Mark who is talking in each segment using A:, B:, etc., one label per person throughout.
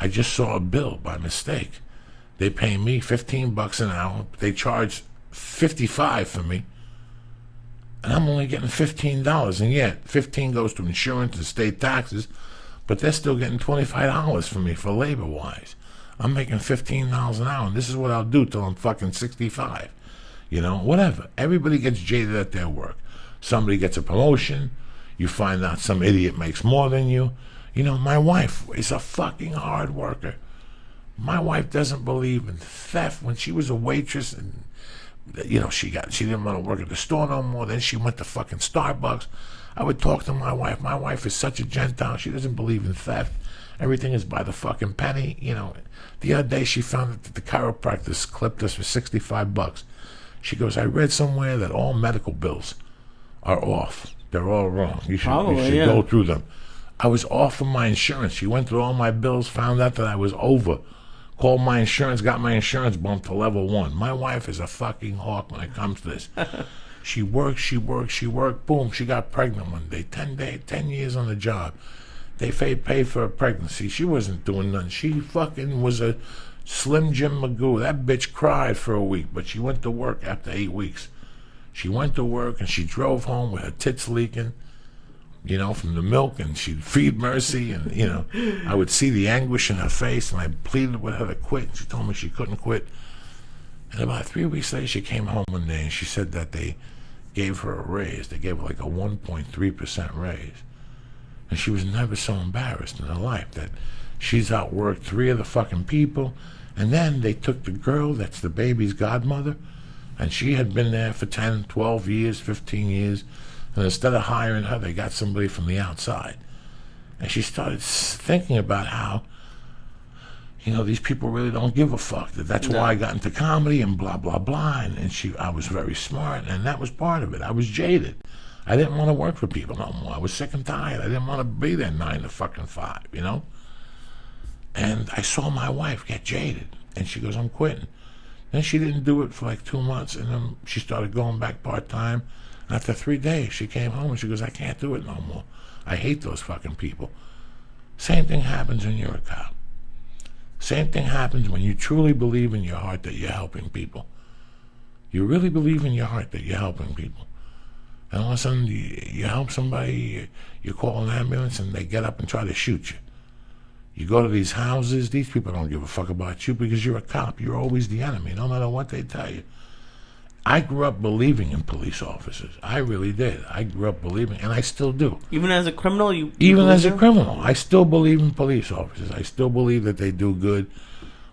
A: I just saw a bill by mistake. They pay me $15 an hour. They charge $55 for me. And I'm only getting $15. And yet, $15 goes to insurance and state taxes, but they're still getting $25 from me for labor-wise. I'm making $15 an hour, and this is what I'll do till I'm fucking 65. You know, whatever. Everybody gets jaded at their work. Somebody gets a promotion. You find out some idiot makes more than you. You know, my wife is a fucking hard worker. My wife doesn't believe in theft. When she was a waitress and, you know, she didn't want to work at the store no more. Then she went to fucking Starbucks. I would talk to my wife. My wife is such a Gentile. She doesn't believe in theft. Everything is by the fucking penny. You know, the other day she found that the chiropractor clipped us for $65. She goes, I read somewhere that all medical bills are off. They're all wrong. You should go through them. I was off of my insurance. She went through all my bills, found out that I was over. Called my insurance, got my insurance bumped to level 1. My wife is a fucking hawk when it comes to this. She worked. Boom, she got pregnant one day. 10 years on the job. They paid for her pregnancy. She wasn't doing nothing. She fucking was a Slim Jim Magoo. That bitch cried for a week, but she went to work after 8 weeks. She went to work and she drove home with her tits leaking, you know, from the milk, and she'd feed Mercy, and, you know, I would see the anguish in her face, and I pleaded with her to quit, and she told me she couldn't quit. And about 3 weeks later, she came home one day, and she said that they gave her a raise. They gave her like a 1.3% raise. And she was never so embarrassed in her life that she's outworked 3 of the fucking people. And then they took the girl that's the baby's godmother, and she had been there for 10, 12 years, 15 years. And instead of hiring her, they got somebody from the outside. And she started thinking about how, you know, these people really don't give a fuck. That's why I got into comedy and blah, blah, blah. And I was very smart, and that was part of it. I was jaded. I didn't want to work for people no more. I was sick and tired. I didn't want to be there 9 to fucking 5, you know? And I saw my wife get jaded, and she goes, I'm quitting. Then she didn't do it for like 2 months, and then she started going back part-time. After 3 days, she came home and she goes, I can't do it no more. I hate those fucking people. Same thing happens when you're a cop. Same thing happens when you truly believe in your heart that you're helping people. You really believe in your heart that you're helping people. And all of a sudden, you help somebody, you call an ambulance, and they get up and try to shoot you. You go to these houses, these people don't give a fuck about you because you're a cop. You're always the enemy, no matter what they tell you. I grew up believing in police officers. I really did. I grew up believing, and I still do.
B: Even as a criminal,
A: Even as a criminal, I still believe in police officers. I still believe that they do good.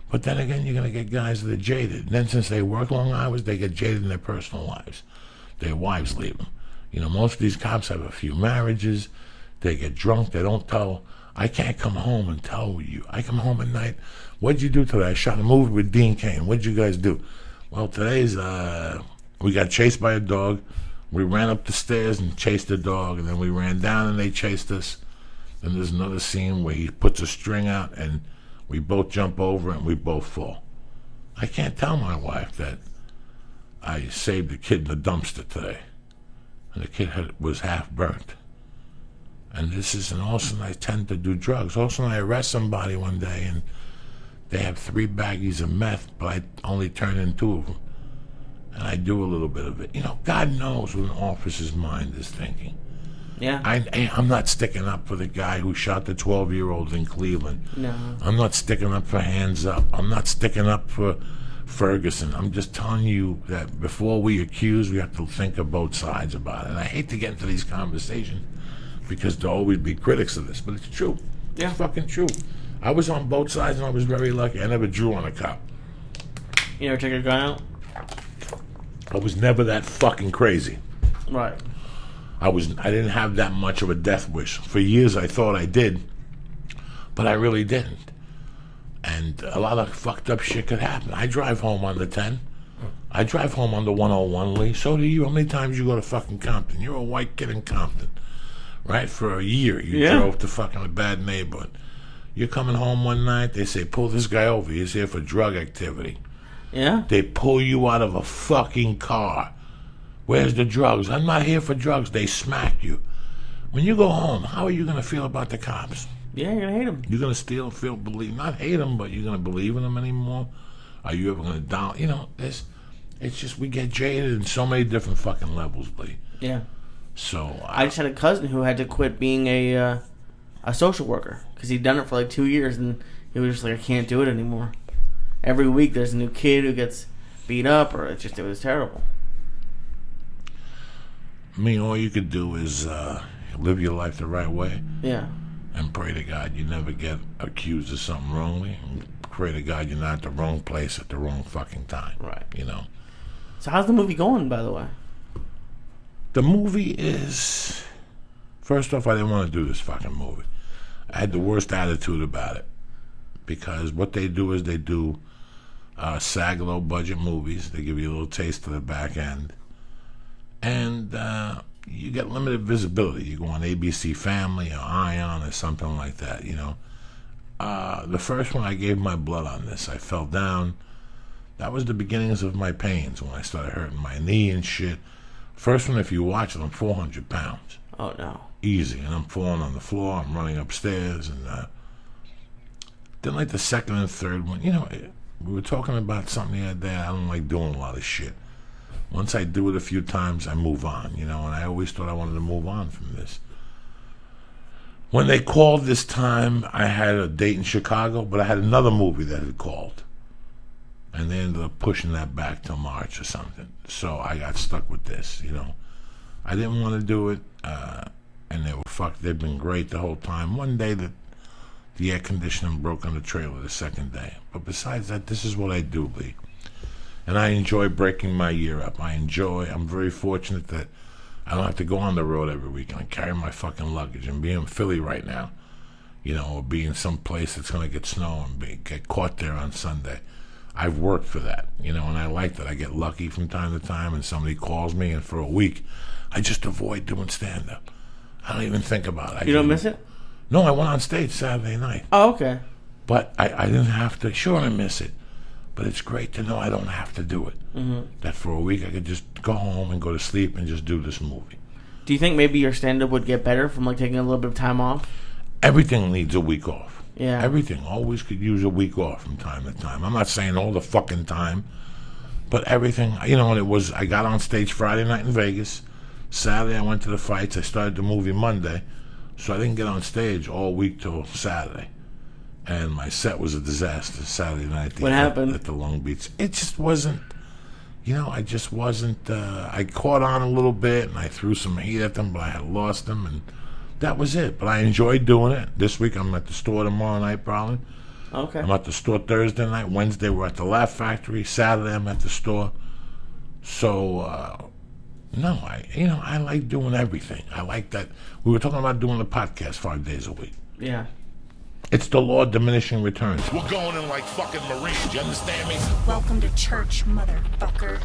A: But then again, you're going to get guys that are jaded. And then since they work long hours, they get jaded in their personal lives. Their wives leave them. You know, most of these cops have a few marriages. They get drunk. They don't tell. I can't come home and tell you. I come home at night. What'd you do today? I shot a movie with Dean Cain. What'd you guys do? Well, today's, we got chased by a dog. We ran up the stairs and chased the dog, and then we ran down and they chased us. Then there's another scene where he puts a string out and we both jump over and we both fall. I can't tell my wife that I saved a kid in the dumpster today, and the kid was half burnt. And this is, and also I tend to do drugs. Also, I arrest somebody one day and they have 3 baggies of meth, but I only turn in 2 of them. And I do a little bit of it. You know, God knows what an officer's mind is thinking.
B: Yeah.
A: I'm not sticking up for the guy who shot the 12-year-old in Cleveland.
B: No.
A: I'm not sticking up for Hands Up. I'm not sticking up for Ferguson. I'm just telling you that before we accuse, we have to think of both sides about it. And I hate to get into these conversations because there'll always be critics of this, but it's true.
B: Yeah.
A: It's fucking true. I was on both sides, and I was very lucky. I never drew on a cop.
B: You never took your gun out?
A: I was never that fucking crazy.
B: Right.
A: I didn't have that much of a death wish. For years I thought I did, but I really didn't. And a lot of fucked up shit could happen. I drive home on the 10. I drive home on the 101, Lee. So do you. How many times you go to fucking Compton? You're a white kid in Compton, right? For a year you drove to fucking a bad neighborhood. You're coming home one night, they say, pull this guy over. He's here for drug activity.
B: Yeah?
A: They pull you out of a fucking car. Where's the drugs? I'm not here for drugs. They smack you. When you go home, how are you going to feel about the cops?
B: Yeah, you're gonna hate him.
A: You're gonna still not hate him, but you're gonna believe in him anymore. Are you ever gonna down? You know, it's just we get jaded in so many different fucking levels, Lee.
B: Yeah.
A: So
B: I just had a cousin who had to quit being a social worker because he'd done it for like 2 years and he was just like, I can't do it anymore. Every week there's a new kid who gets beat up, or it was terrible.
A: I mean, all you could do is live your life the right way.
B: Yeah.
A: And pray to God you never get accused of something wrongly. And pray to God you're not at the wrong place at the wrong fucking time.
B: Right.
A: You know.
B: So how's the movie going, by the way?
A: The movie is... First off, I didn't want to do this fucking movie. I had the worst attitude about it. Because what they do is they do SAG low-budget movies. They give you a little taste of the back end. And you get limited visibility. You go on ABC Family or Ion or something like that, you know. The first one, I gave my blood on this. I fell down. That was the beginnings of my pains when I started hurting my knee and shit. First one, if you watch it, I'm 400 pounds.
B: Oh, no.
A: Easy. And I'm falling on the floor. I'm running upstairs. And then like the second and third one, you know, we were talking about something the other day. I don't like doing a lot of shit. Once I do it a few times, I move on, you know, and I always thought I wanted to move on from this. When they called this time, I had a date in Chicago, but I had another movie that had called. And they ended up pushing that back till March or something. So I got stuck with this, you know. I didn't want to do it, and they were fucked. They've been great the whole time. One day the air conditioning broke on the trailer the second day. But besides that, this is what I do, Lee. And I enjoy breaking my year up. I'm very fortunate that I don't have to go on the road every week and carry my fucking luggage and be in Philly right now, you know, or be in some place that's going to get snow and get caught there on Sunday. I've worked for that, you know, and I like that. I get lucky from time to time and somebody calls me, and for a week, I just avoid doing stand-up. I don't even think about it.
B: You don't miss it?
A: No, I went on stage Saturday night.
B: Oh, okay.
A: But I didn't have to. Sure, I miss it. But it's great to know I don't have to do it. Mm-hmm. That for a week I could just go home and go to sleep and just do this movie.
B: Do you think maybe your stand-up would get better from like taking a little bit of time off?
A: Everything needs a week off.
B: Yeah.
A: Everything. Always could use a week off from time to time. I'm not saying all the fucking time, but everything. You know, and I got on stage Friday night in Vegas. Saturday I went to the fights. I started the movie Monday. So I didn't get on stage all week till Saturday. And my set was a disaster Saturday night.
B: What happened?
A: At the Long Beach. It just wasn't, you know, I just wasn't, I caught on a little bit and I threw some heat at them, but I had lost them, and that was it. But I enjoyed doing it. This week I'm at the store tomorrow night probably.
B: Okay.
A: I'm at the store Thursday night. Wednesday we're at the Laugh Factory. Saturday I'm at the store. So, no, I like doing everything. I like that. We were talking about doing the podcast 5 days a week.
B: Yeah.
A: It's the law of diminishing returns.
C: We're going in like fucking Marines, you understand me?
D: Welcome to church, motherfucker.